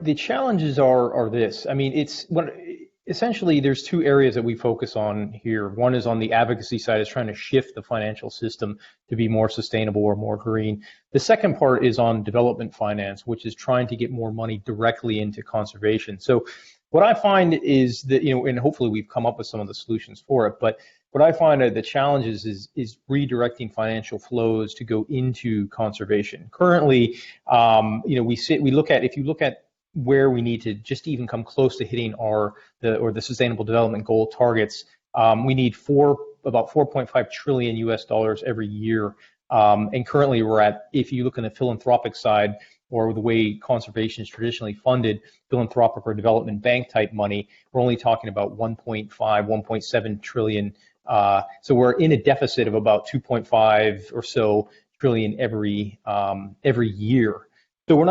the challenges are this. I mean, essentially there's two areas that we focus on here. One is on the advocacy side, is trying to shift the financial system to be more sustainable or more green. The second part is on development finance, which is trying to get more money directly into conservation. So what I find is that, and hopefully we've come up with some of the solutions for it, but what I find are the challenges is redirecting financial flows to go into conservation. Currently, if you look at where we need to just even come close to hitting the Sustainable Development Goal targets, we need about 4.5 trillion US dollars every year. And currently we're at, if you look on the philanthropic side, or the way conservation is traditionally funded, philanthropic or development bank type money, we're only talking about 1.5, 1.7 trillion. So we're in a deficit of about 2.5 or so trillion every year. So we're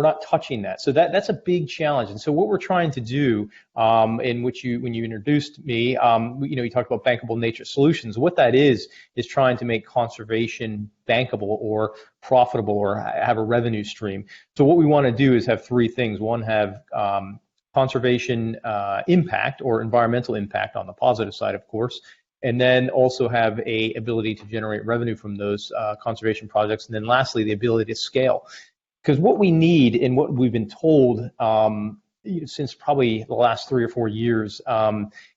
not touching that. So that's a big challenge. And so what we're trying to do, when you introduced me, you talked about bankable nature solutions. What that is trying to make conservation bankable or profitable or have a revenue stream. So what we want to do is have three things. One, have conservation impact or environmental impact on the positive side, of course, and then also have a ability to generate revenue from those conservation projects. And then lastly, the ability to scale. Because what we need and what we've been told since probably the last 3 or 4 years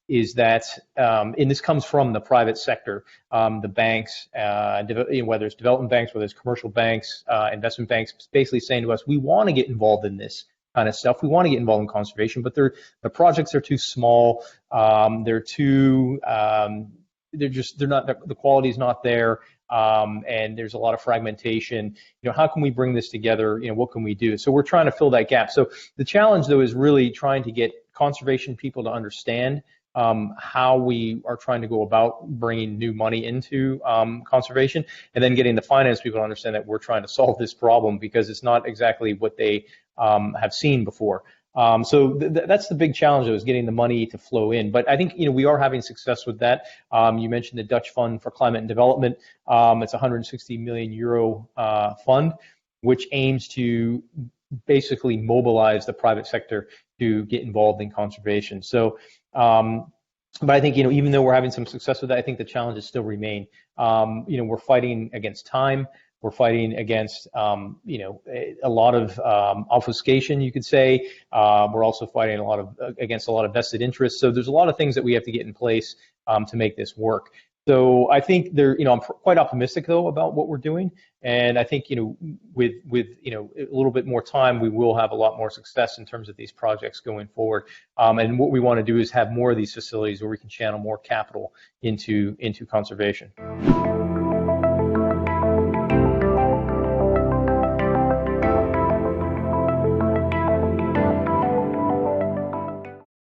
is that, and this comes from the private sector, the banks, whether it's development banks, whether it's commercial banks, investment banks, basically saying to us, we want to get involved in this kind of stuff. We want to get involved in conservation, but the projects are too small. The quality is not there. And there's a lot of fragmentation. How can we bring this together? What can we do? So we're trying to fill that gap. So the challenge, though, is really trying to get conservation people to understand how we are trying to go about bringing new money into conservation, and then getting the finance people to understand that we're trying to solve this problem because it's not exactly what they have seen before. So that's the big challenge, though, is getting the money to flow in. But I think we are having success with that. You mentioned the Dutch Fund for Climate and Development. It's a 160 million euro fund, which aims to basically mobilize the private sector to get involved in conservation. So, but I think even though we're having some success with that, I think the challenges still remain. We're fighting against time. We're fighting against, a lot of obfuscation, you could say. We're also fighting against a lot of vested interests. So there's a lot of things that we have to get in place to make this work. So I think I'm quite optimistic, though, about what we're doing. And I think, with a little bit more time, we will have a lot more success in terms of these projects going forward. And what we want to do is have more of these facilities where we can channel more capital into conservation.